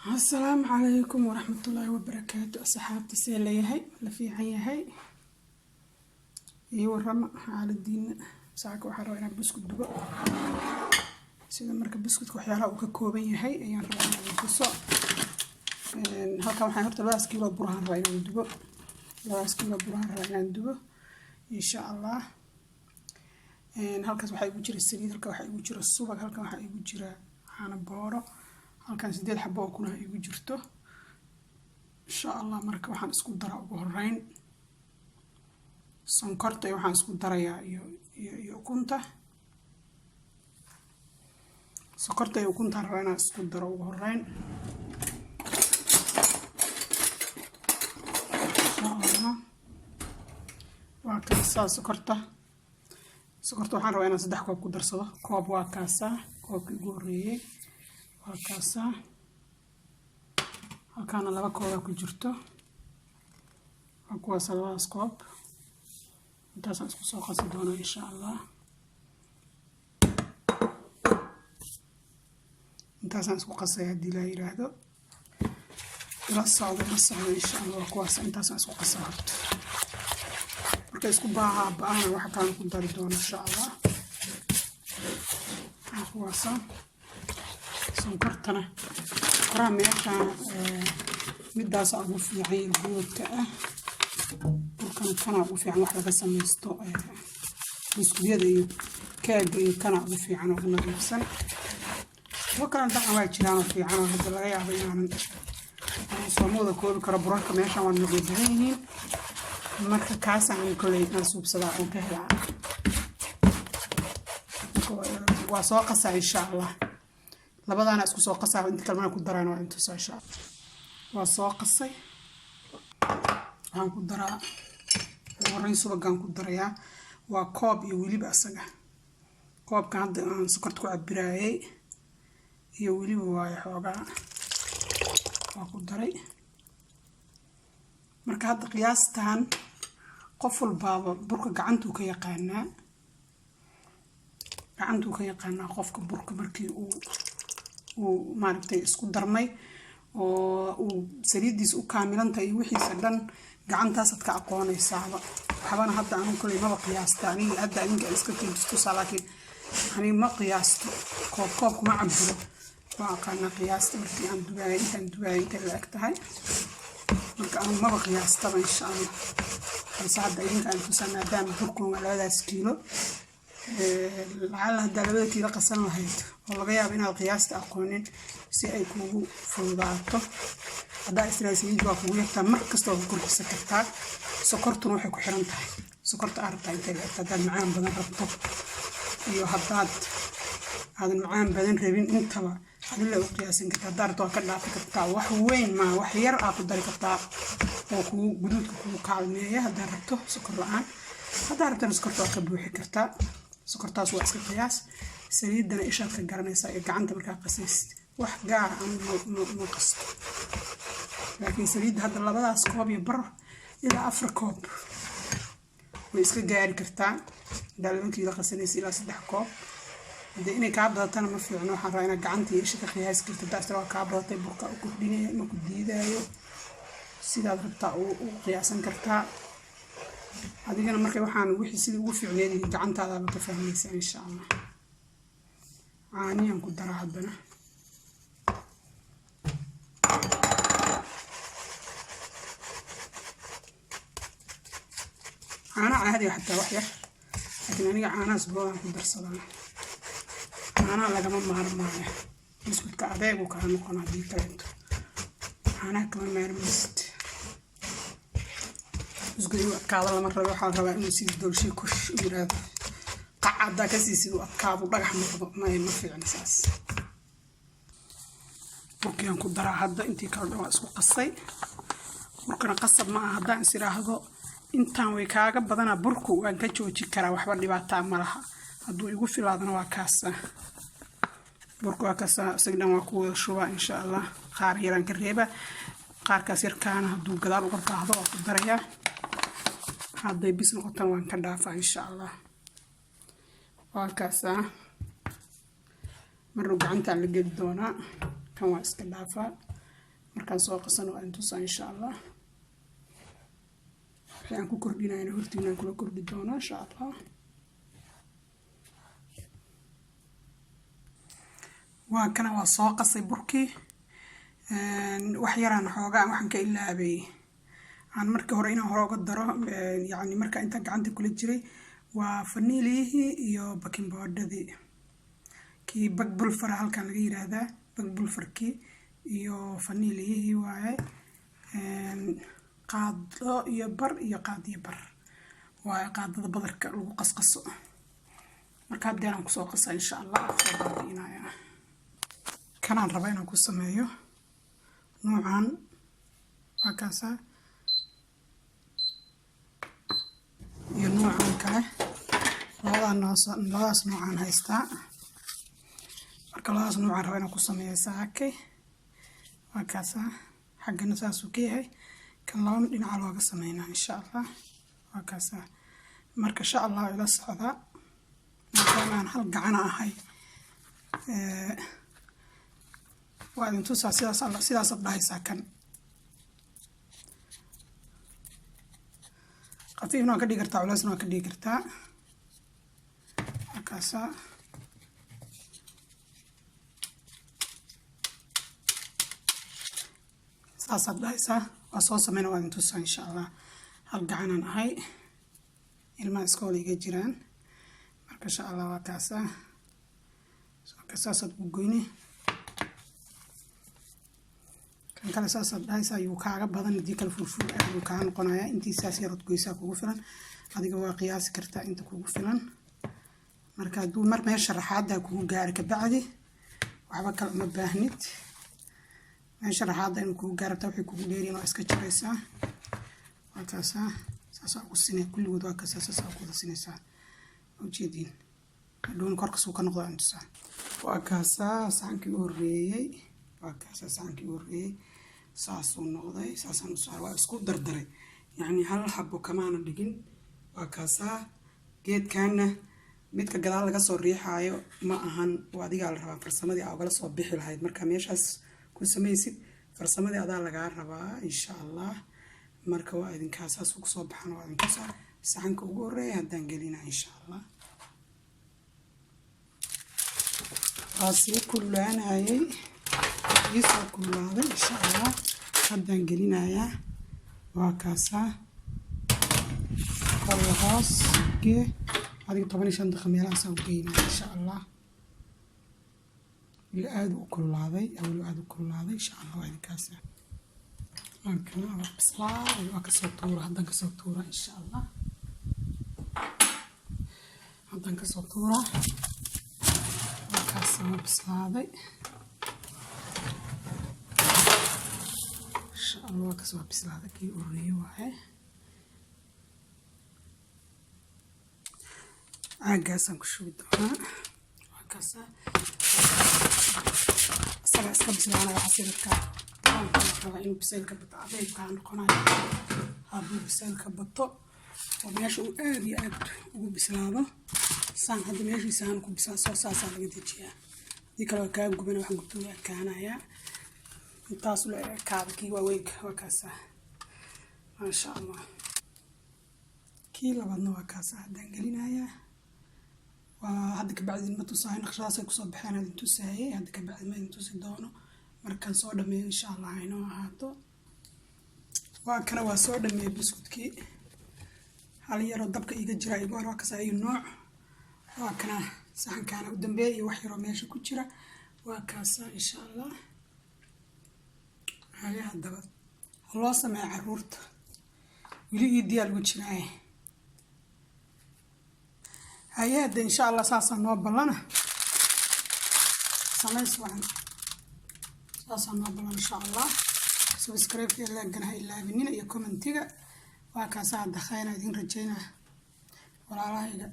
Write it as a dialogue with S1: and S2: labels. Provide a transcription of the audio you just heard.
S1: السلام عليكم ورحمة الله وبركاته. أصحابتي سيلي هاي لفي هاي ايوه الرمى على الدين ساعك وحرا انا بسكوت دبا سيدا مركب بسكوت وحيالها وكاكوبين هاي ايان ربا انا بسو هالكا وحان هرتا لباس كيلو برهان ربا انا دبا لباس كيلو برهان ربا انا دبا ان شاء الله هالكاس waxaa igu jira saliid halka waxaa igu jira subag halka waxaa igu jira caano booro halkan 8 xabo oo kuna igu jirto insha Allah marka waxaan isku daraa ugu horeyn sonkorta waxaan isku darayaa iyo ukunta sonkorta iyo ukunta rabana isku daro ugu horeyn waa ka sonkorta waxaan rabaa inaan 3 koob ku darsado koob waa kaasa koobkii ugu horeeyay waa kaasa halkaana 2 koob ku jirto waa kuwaas 2 koob intaas isku soo qasi doona insha Allah intaas isku qasay hadii la yiraahdo la socdo insha Allah kuwaas intaas isku qasay horta marka isku baahan waxa kale ku dari doona insha Allah kuwaas sonkortana meesha midaas ugu fiican buudka kana ugu fiican wax laga sameesto biskuutyada iyo keega iyo kana ugu fiican oo nadiifsan waxa dhaqan waa jiraan fiican oo hadda laga yaabo inaan soomooda koobi karo burarka meesha waan ugu badanyihiin marka kaas aan kulay aan suubsada oo ka helaa waa soo qasaa insha Allah labadana isku soo qasaa inta kalena ku daraan waa inta soo insha Allah waa soo qasay waxaan ku daraa waran subagan ku darayaa waa koob iyo waliba asaga koobka hadda aan sokorta ku cabiraayay iyo waliba waa xoogaa waa ku daray marka hadda qiyaastan qof walba burka gacantu ka yaqaanaa qofka burka markii uu maaragtay isku darmay oo uu saliidiis u kaamilantay wixiisa dhan gacantaas ka aqoonaysaa waxbana hadda aan kulay ma qiyaasta aniga hadda inka iska tiisto laakiin ani ma qiyaasto koob kuma cabiro waa aqaana qiyaasta markii aan dubaay inta la agtahay marka aan ma qiyaasta insha Allah saada inta aan tusanadaan burku waa 2 kiilo lacala hadda 2 kiilo qasan lahayd oo laga yaabo inaad qiyaasta aqoonin si ay kugu fududaato hadda israa'iiliyiin waa kugu yartaa mar kasta oo korkiisa kartaa sokortuna waxay ku xiran tahay sokorta arta intay leedahay macaan badan rabto iyo haddaad macaan badan rabin intaba hadii la qiyaasin kartaa daarto ka dhaafi kartaa wax weyn ma wax yar aad ku dari kartaa oo kugu guduudka kugu kaalmeeya hadda rabto sokor la'aan hadda rabto sokorta ka buuxi kartaa sokortaas waa iska qiyaas saliidana ishaad ka garanaysaa ee gacanta markaa qasaysid wax gaar ah ma qasto laakiin saliidda hadda labadaas koob iyo bar ilaa 4 koob way iska gaari kartaa dalbankii la qasanaysa ilaa 3 koob hadii inay ka badatana ma fiicno waxaan rabaa inaad gacanta iyo isha ka qiyaas karto taasna waa ka badatay burka ku dhinayo ma ku diidayo sidaad rabtaa u qiyaasan kartaa adigana markay waxaan wixii sidii ugu fiicneeyay gacantaada la ka fahmaysaa insha Allah caaniyan ku daraa haddana أنا عادي حتى وحيح لكن أنا عاناس بوضع في درسنا أنا لقى مهر معي بسكوت كعباء وكان مقنع دي كانت أنا كمان ما رمست بسكوت كعباء لما ربع حال ربع إنه سيد دول شيء كش يراد قعد ذاك سيد كعباء بقى ما في عن أساس ممكن أكون درا هذا أنتي كارد أسوق قصي ممكن أقصب مع هذا إنسير هذا intaan way kaaga badana burku waan ka jooji karaa waxba dhibaato ma laha haduu igu filaadana waa kaasa burku waa kaasa sigdan waa ku shuba insha Allah qaar yaran ka reeba qaar ka sirkaan haduu gadaal uga baahdo waa ku daraya haday bis noqotan waan ka dhaafaa insha Allah waa kaasa maruu gacanta la geli doona kan waa iska dhaafaa markaan soo qasano aan tusaa insha allah waxaan ku kordhinayna hortiina kula kordhi doona insha allah waa kana waa soo qasay burkii wax yaraan xoogaa waxaan ka ilaabay aan markii hore inaan hore uga daro yani marka inta gacanta kula jiray waa vaniliyihii iyo baking powder-dii kii bag bulfar halkan laga yiraahdaa bag bulfarkii iyo vaniliyihii waaye qaado iyo bar waaye qaadada badarka lagu qasqaso marka hadda aan ku soo qasa insha allah soo baabiinaya kanaan rabaa inaan ku sameeyo noocan waa kaasa iyo noocan kale labadaas noocaan haystaa marka labadaas noocaan rabaa inaan ku sameeyo saakay waa kaasa xaggana saasuu ka yahay kan laba dhinaca looga sameynaa insha allah waa kaasa marka insha allah ila socda maadaama aan hal gacana ahay waa idin tusaa sidaas ad dhahaysaa kan qafiifna waa ka dhigi kartaa culeysna waa ka dhigi kartaa markaasa saasaad dhahaysaa waa soo sameyna waa idin tusaa insha allah hal gacanaan ahay ilmaha iskoola iga jiraan marka insha allah waa kaasa saasaad ku goyni kan kale saasaad dhahaysaa ayuu kaaga badan hadii kale furfur ayuu kaa noqonaya intiisaas yarad goysaa kugu filan adiga waa qiyaasi kartaa inta kugu filan marka hadduu mar meesha raxaada kugu gaari kabacdi waxba kale uma baahnid meesha raxaada inuu kugu gaarata waxay kugu dheeriin waa iska jaraysaa waa kaasa saasaa ugu sinay kulligood waa kaasa saasaa ugu wada sinaysaa ujeediin hadhown korkasuu ka noqdo intusaa waa kaasa saxankii u horreeyey waa kaasa saxankii u horreeyey saasuu noqday saasaan u saaray waa isku dardaray yacni hal xabo kamaana dhigin waa kaasa geedkaana midka gadaal laga soo riixaayo ma ahan waa adigaa la rabaa farsamadii aa ugala soo bixi lahayd marka meeshaas ku samaysid farsamadii adaa lagaa rabaa insha allah marka waa idinkaa saas ugu soo baxan waa idinkaasa saxanka ugu horreeya haddaan gelinaa insha allah waa sii kululaanayay ii soo kululaaday insha allah haddaan gelinayaa waa kaasa kor hoos gee adiga 15 daqiiqo meelahaasaan u geynaa insha allah weli aada u kululaaday insha allah waa idinkaasa lankana waa bislaaday waa kasoo tuura haddaan kasoo tuura insha allah haddaan kasoo tuura waa kaasa waa bislaaday insha allah waa kasoo bislaaday kii horreeyey waaye caagaasaan ku shubi doonaa waa kaasa isaga iska bislaanaya xasiirka rabaa inuu biseylka bato adeegkaa noqonayo hadduu biseylka bato oo meesha uu aad iyo aad ugu bislaado saan hadda meeshiisaan ku bislaa soo saasaa laga dejiyaa haddii kale waa kaa gubana waxaan gubto waa kaanayaa intaas la kaada kii waaweynka waa kaasa maasha allah kii labaadna waa kaasa haddaan gelinayaa waa hadda kabacdi ma tusahay naqshadaasay kusoo baxeen hadin tusaayay hadda kabacdi ma idin tusi doono markaan soo dhameeyo insha allah inoo ahaato waa kana waa soo dhameeyay buskudkii hal yaroo dabka iga jira igu waa kaasa ayu nooc waa kana saxankaana u dambeeyay iyo wax yaroo meesha ku jira waa kaasa insha allah haya haddaba loo sameeya caruurta weli ii diyaar lagu jiraaye هيا إن شاء الله ساسا نوبلنا سميس وعن ساسا نوبلنا إن شاء الله سبسكرايب في لاقنا إلا بنينا يا كومنتيجا وكاسا دخينا دين رجينا ولا رايقة